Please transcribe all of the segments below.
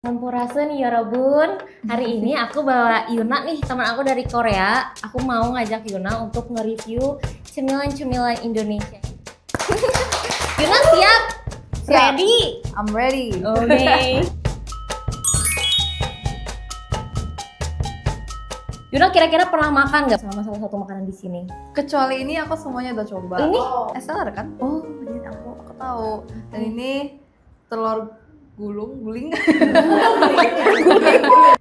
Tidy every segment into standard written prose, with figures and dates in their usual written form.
Sampurasun Yorobun. Hari ini aku bawa Yuna nih, teman aku dari Korea. Aku mau ngajak Yuna untuk nge-review cemilan-cemilan Indonesia. Yuna siap? Ready? I'm ready. Oke. Yuna kira-kira pernah makan nggak sama salah satu makanan di sini? Kecuali ini aku semuanya udah coba. Ini? Esteller kan? Oh, Ini aku tahu. Dan ini telur guling.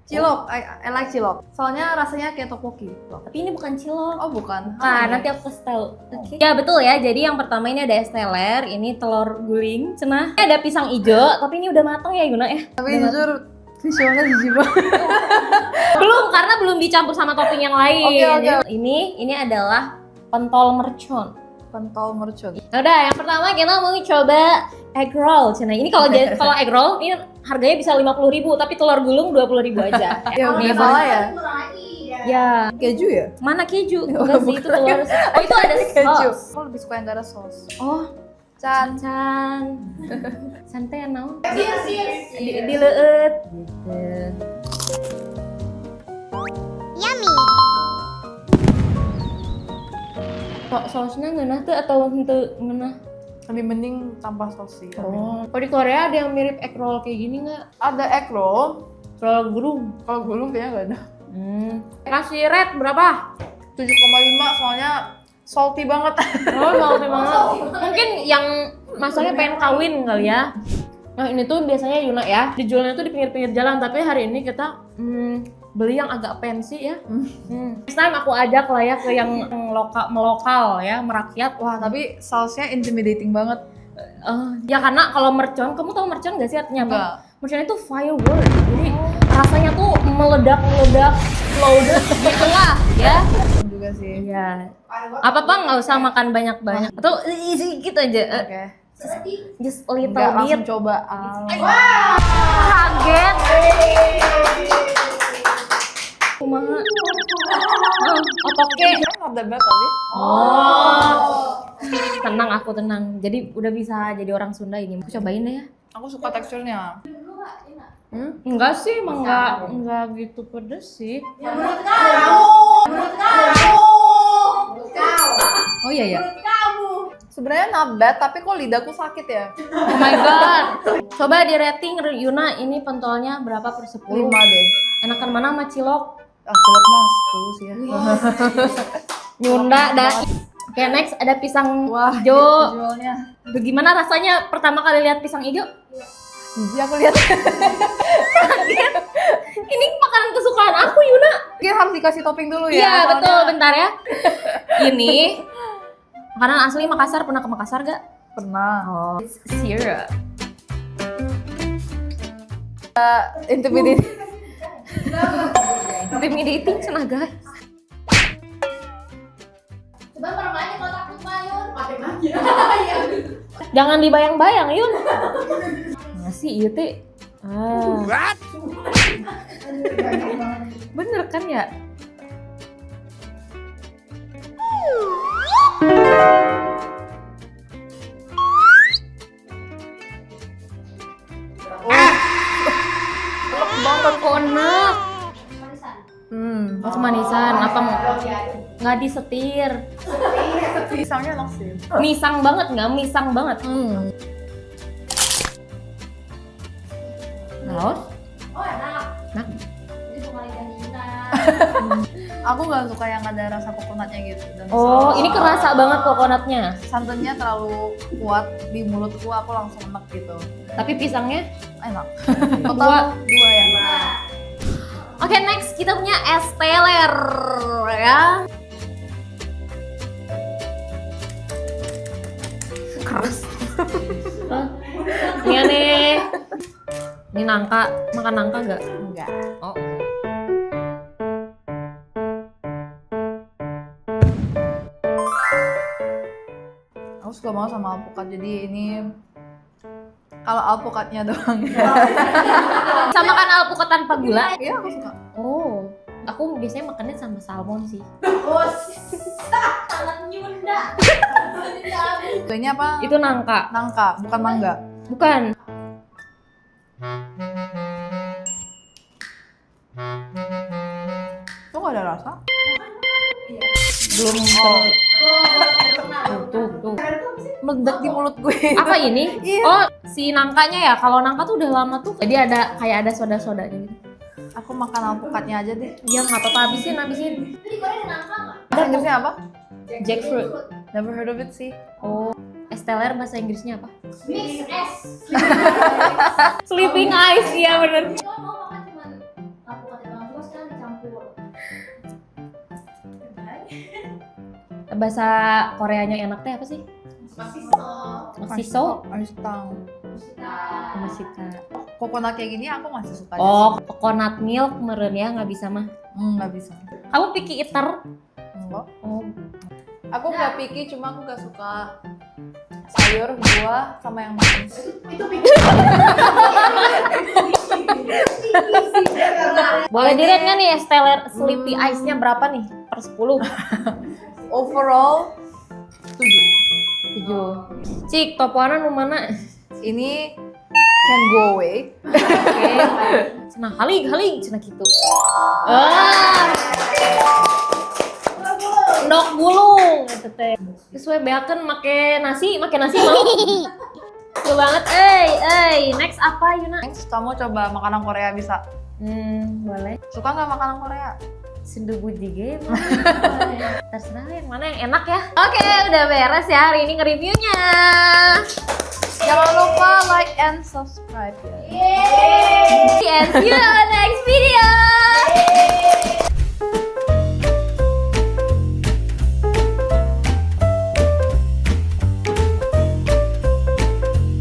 Cilok, I like cilok. Soalnya rasanya kayak tteokbokki. tapi ini bukan cilok. Oh bukan. Nah, nanti aku kasih tahu. Oke. Ya betul ya. Jadi yang pertama ini ada es teler, ini telur guling, cenah. Ini ada pisang ijo, tapi ini udah matang ya Yuna ya. Tapi Udah jujur visualnya jijik banget. belum, karena belum dicampur sama topping yang lain. Oke. Ini adalah pentol mercon. Pentol mercon. Nah, udah, yang pertama kita mau coba egg roll. Cina. Ini kalau kalau egg roll ini harganya bisa 50.000, tapi telur gulung 20.000 aja. Ya Nih, udah salah ya. Ya, Keju ya? mana keju? Enggak sih, itu telur. Oh, itu ada Keju. saus. Aku lebih suka yang gak ada saus. Oh, Can. santai naon? Dileueut gitu. Sausnya ngeunah tuh atau henteu ngeunah? Lebih mending tanpa saus sih. Oh, kalau di Korea ada yang mirip egg roll kayak gini nggak? Ada egg roll. Telur gulung. Kalau gulung kayaknya gak ada. Kasih rate berapa? 7,5 soalnya salty banget. Oh, salty banget. Mungkin yang masanya pengen kawin kali ya. Nah, ini tuh biasanya Yuna ya, dijualnya tuh di pinggir-pinggir jalan, tapi hari ini kita beli yang agak fancy ya. Next time aku ajak lah ya ke yang melokal ya, merakyat. Wah, tapi sausnya intimidating banget. Ya karena kalau mercon, kamu tahu mercon gak sih artinya apa? Enggak. Mercon itu firework, jadi rasanya tuh meledak-meledak, loaded gitu lah ya. Juga sih. Iya. Apa-apa nggak usah makan banyak-banyak. Atau sedikit aja. Oke. Just a little Enggak, langsung bit. coba. Kaget. Kumaha? Otoke. Not that bad tapi. Oh. Tenang, aku tenang. Jadi udah bisa jadi orang Sunda ini. Aku cobain deh ya. Aku suka teksturnya. Enggak sih, emang enggak gitu pedes sih. Menurut kamu. Oh iya ya. Sebenarnya not bad, tapi kok lidahku sakit ya? Oh my god. Coba di rating Yuna, ini pentolnya berapa per 10? 5 deh. Enakan mana sama cilok? Cilok mas, 10 sih ya. Nyunda dah. Oke, next ada pisang Wah, hijau. visualnya. Bagaimana rasanya pertama kali lihat pisang hijau? Jijik aku lihat. Ini makanan kesukaan aku, Yuna. Mungkin harus dikasih topping dulu ya. Iya, soalnya- betul. Bentar ya. Ini makanan asli Makassar. Pernah ke Makassar gak? Pernah. Oh, syrup. Intimidating. Intimidating cenah guys. Coba permainnya kalau takut mayun. Pakai lagi. Jangan dibayang-bayang, Yun. Ngasih iya teh. Bener kan ya? Banget kok enak. Oh, kemanisan. Apa nggak disetir? Pisangnya enak sih. Misang banget nggak? Misang banget. Laos? Oh enak. Enak. Jadi bukan ikan Cina. Aku nggak suka yang ada rasa kokonatnya gitu. Dan Oh, ini kerasa banget kokonatnya. santannya terlalu kuat di mulutku, aku langsung enak gitu. Tapi pisangnya? Enak. Dua. Total 2 ya. Oke, next kita punya es teler ya. Keras. Ini aneh. Ini nangka, makan nangka nggak? Enggak. Oh. Aku suka banget sama alpukat, jadi ini kalau alpukatnya doang. Bisa makan alpukat tanpa gula? Iya, aku suka. Oh, aku biasanya makannya sama salmon sih. Bos. Sangat nyunda. Ini apa? Itu nangka. Nangka, bukan mangga. Bukan. nggak ada rasa. Belum Oh. tuh. Meledak di mulut gue. Apa ini? Iya. Oh, si nangkanya ya. Kalau nangka tuh udah lama tuh. Jadi ada kayak ada soda-sodanya gitu. Aku makan alpukatnya aja deh. Iya, nggak apa-apa, habisin. Itu di Korea ada nangka nggak? Bahasa Inggrisnya apa? Jackfruit. Never heard of it sih. Oh, Esteller bahasa Inggrisnya apa? Mix S. Sleeping Ice, iya bener. Kalau mau makan cuma alpukat doang, terus kan dicampur. Bahasa Koreanya enak teh apa sih? Maksiso. Arstang. Masita. Coconut kayak gini aku masih suka. Oh, coconut milk meren ya, nggak bisa mah. Nggak bisa. Kamu picky eater? Enggak. Oh, Aku nggak picky, cuma aku nggak suka sayur, buah, sama yang manis. Itu pikir. boleh di-rate nggak nih Esteller Sleepy Ice-nya berapa nih? Per 10? Overall 7. 7. Cik, topoanan nu mana? Ini can go away. Oke. Cenah halig, cenah gitu. Ah. Ndok gulung gitu teh. Geus we beakeun make nasi mau. Tuh banget, next apa Yuna? Next, kamu coba makanan Korea bisa. Boleh. Suka nggak makanan Korea? Sendugu jige. Terserah yang mana yang enak ya. Oke, udah beres ya hari ini nge-reviewnya. Jangan lupa like and subscribe ya. Yeay. And see you